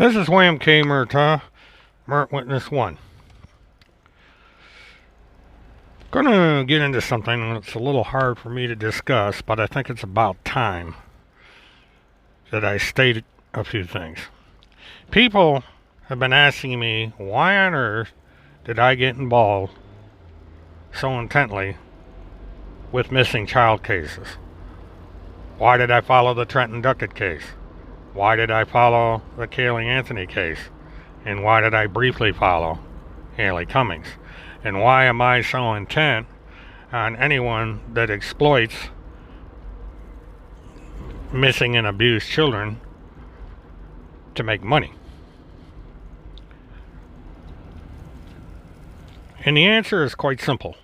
This is William K. Murtaugh, Mert Witness 1. Gonna get into something that's a little hard for me to discuss, but I think it's about time that I state a few things. People have been asking me, why on earth did I get involved so intently with missing child cases? Why did I follow the Trenton Duquette case? Why did I follow the Caylee Anthony case? And why did I briefly follow Haley Cummings? And why am I so intent on anyone that exploits missing and abused children to make money? And the answer is quite simple.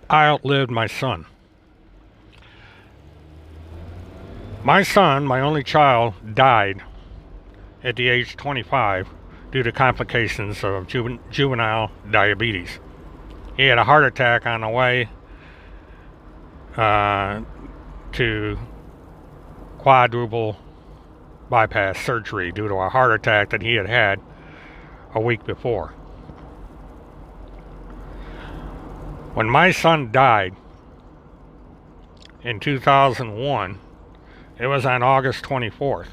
I outlived my son. My son, my only child, died at the age of 25 due to complications of juvenile diabetes. He had a heart attack on the way to quadruple bypass surgery due to a heart attack that he had had a week before. When my son died in 2001, it was on August 24th.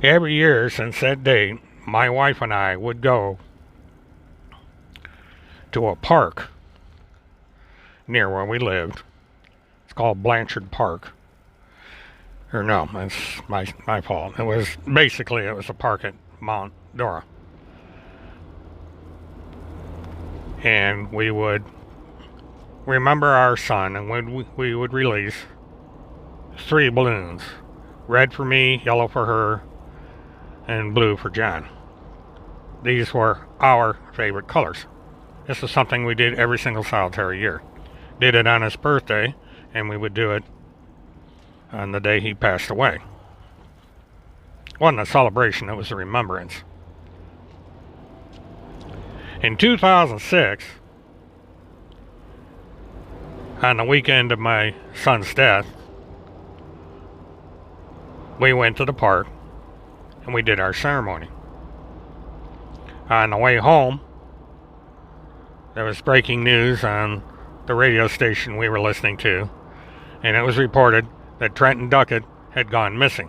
Every year since that date, my wife and I would go to a park near where we lived. It's called Blanchard Park. Or no, that's my fault. It was a park at Mount Dora. And we would remember our son, and we would release 3 balloons. Red for me, yellow for her, and blue for John. These were our favorite colors. This is something we did every single solitary year. Did it on his birthday, and we would do it on the day he passed away. It wasn't a celebration, it was a remembrance. In 2006, on the weekend of my son's death, we went to the park and we did our ceremony. On the way home, there was breaking news on the radio station we were listening to, and it was reported that Trenton Duquette had gone missing.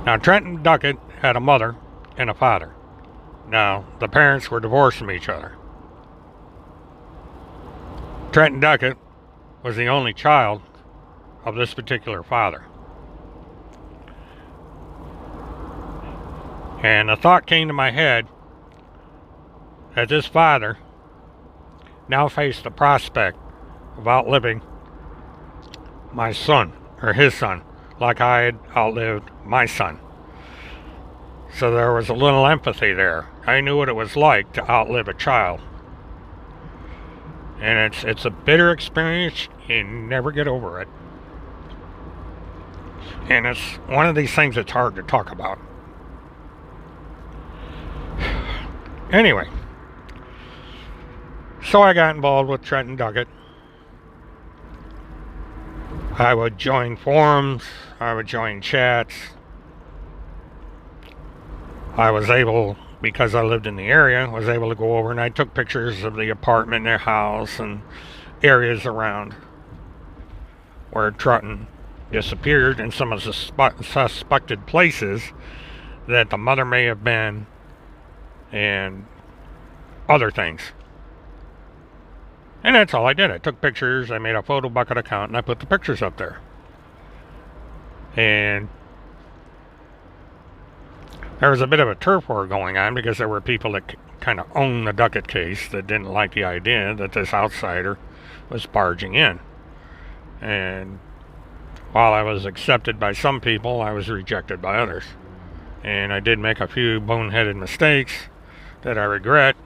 Now, Trenton Duquette had a mother and a father. Now, the parents were divorced from each other. Trenton Duquette was the only child of this particular father. And the thought came to my head that this father now faced the prospect of outliving my son, or his son, like I had outlived my son. So there was a little empathy there. I knew what it was like to outlive a child. And it's a bitter experience. You never get over it. And it's one of these things that's hard to talk about. Anyway, so I got involved with Trenton Duquette. I would join forums. I would join chats. I was able, because I lived in the area, was able to go over and I took pictures of the apartment, their house, and areas around where Trenton disappeared, and some of the suspected places that the mother may have been, and other things. And that's all I did. I took pictures, I made a photo bucket account, and I put the pictures up there. And there was a bit of a turf war going on because there were people that kind of owned the Duquette case that didn't like the idea that this outsider was barging in. And while I was accepted by some people, I was rejected by others. And I did make a few boneheaded mistakes that I regret.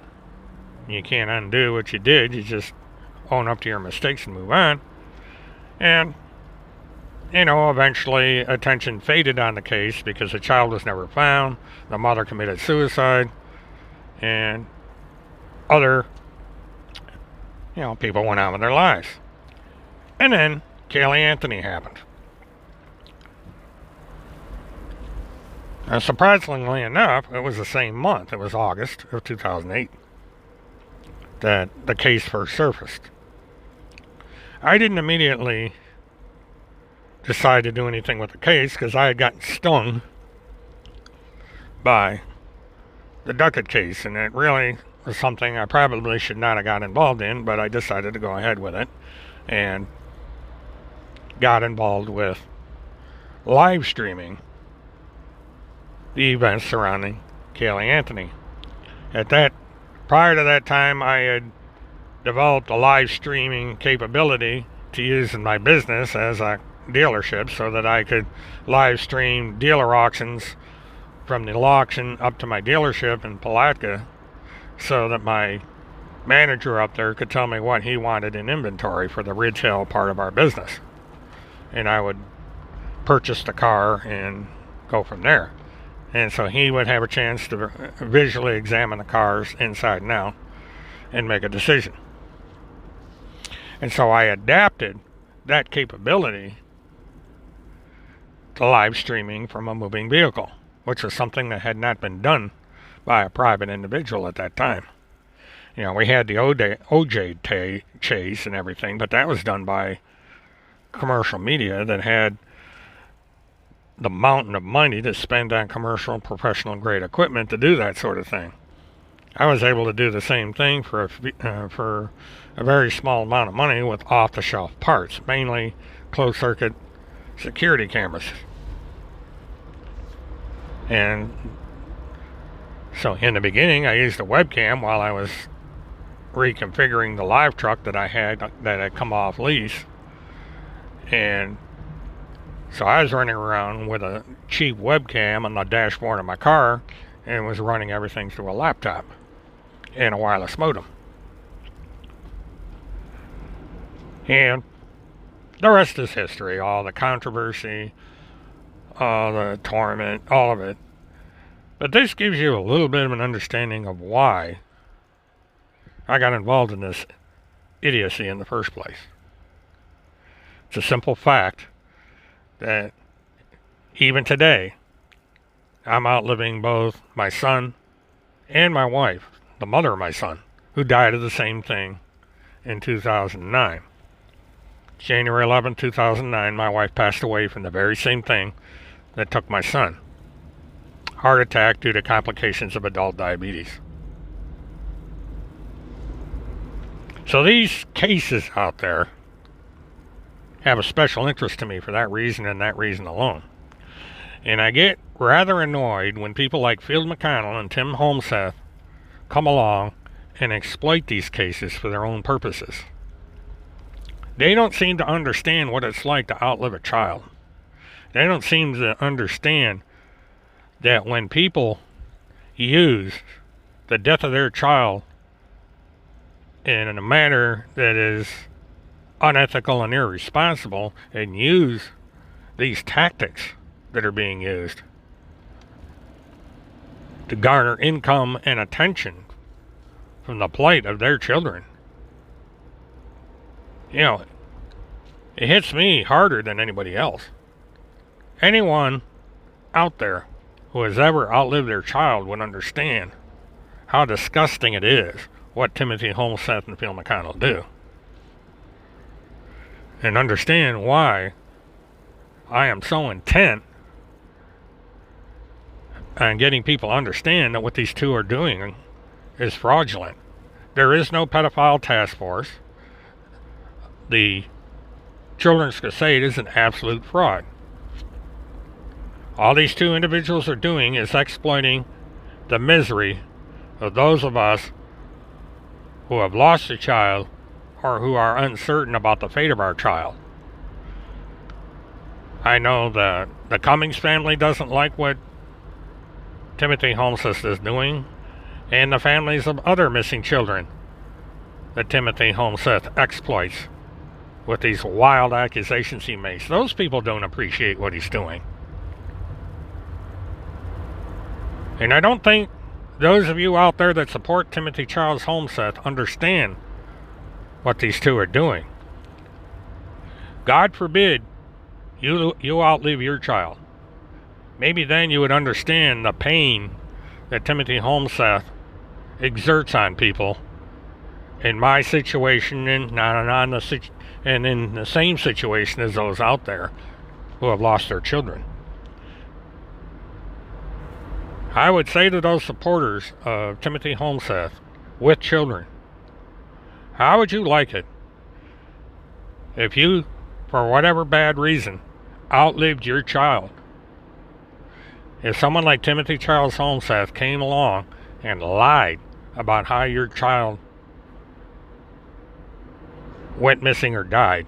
You can't undo what you did. You just own up to your mistakes and move on. And eventually attention faded on the case because the child was never found. The mother committed suicide. And other, people went on with their lives. And then Caylee Anthony happened. And surprisingly enough, it was the same month, it was August of 2008, that the case first surfaced. I didn't immediately decide to do anything with the case because I had gotten stung by the Duquette case, and it really was something I probably should not have got involved in, but I decided to go ahead with it and got involved with live streaming the events surrounding Caylee Anthony. Prior to that time, I had developed a live streaming capability to use in my business as a dealership so that I could live stream dealer auctions from the auction up to my dealership in Palatka so that my manager up there could tell me what he wanted in inventory for the retail part of our business. And I would purchase the car and go from there. And so he would have a chance to visually examine the cars inside and out and make a decision. And so I adapted that capability to live streaming from a moving vehicle, which was something that had not been done by a private individual at that time. You know, we had the OJ chase and everything, but that was done by commercial media that had the mountain of money to spend on commercial and professional grade equipment to do that sort of thing. I was able to do the same thing for a very small amount of money with off-the-shelf parts, mainly closed-circuit security cameras. And so in the beginning, I used a webcam while I was reconfiguring the live truck that I had that had come off lease. And so I was running around with a cheap webcam on the dashboard of my car and was running everything through a laptop and a wireless modem. And the rest is history. All the controversy, all the torment, all of it. But this gives you a little bit of an understanding of why I got involved in this idiocy in the first place. It's a simple fact that even today, I'm outliving both my son and my wife, the mother of my son, who died of the same thing in 2009. January 11, 2009, my wife passed away from the very same thing that took my son. Heart attack due to complications of adult diabetes. So these cases out there have a special interest to me for that reason and that reason alone. And I get rather annoyed when people like Field McConnell and Tim Holmseth come along and exploit these cases for their own purposes. They don't seem to understand what it's like to outlive a child. They don't seem to understand that when people use the death of their child in a manner that is unethical and irresponsible and use these tactics that are being used to garner income and attention from the plight of their children. You know, it hits me harder than anybody else. Anyone out there who has ever outlived their child would understand how disgusting it is what Timothy Holmseth and Phil McConnell do. And understand why I am so intent on getting people to understand that what these two are doing is fraudulent. There is no pedophile task force. The Children's Crusade is an absolute fraud. All these two individuals are doing is exploiting the misery of those of us who have lost a child or who are uncertain about the fate of our child. I know that the Cummings family doesn't like what Timothy Holmseth is doing, and the families of other missing children that Timothy Holmseth exploits with these wild accusations he makes. Those people don't appreciate what he's doing. And I don't think those of you out there that support Timothy Charles Holmseth understand what these two are doing. God forbid you outlive your child. Maybe then you would understand the pain that Timothy Holmseth exerts on people in my situation and in the same situation as those out there who have lost their children. I would say to those supporters of Timothy Holmseth with children, how would you like it if you, for whatever bad reason, outlived your child? If someone like Timothy Charles Holmseth came along and lied about how your child went missing or died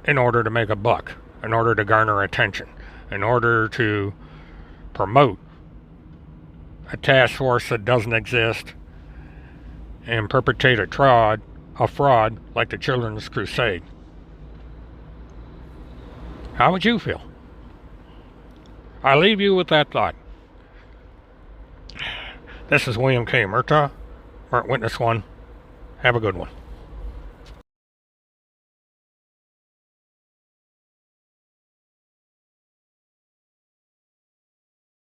in order to make a buck, in order to garner attention, in order to promote a task force that doesn't exist and perpetrate a fraud like the Children's Crusade, how would you feel? I leave you with that thought. This is William K. Murtaugh, Witness 1. Have a good one.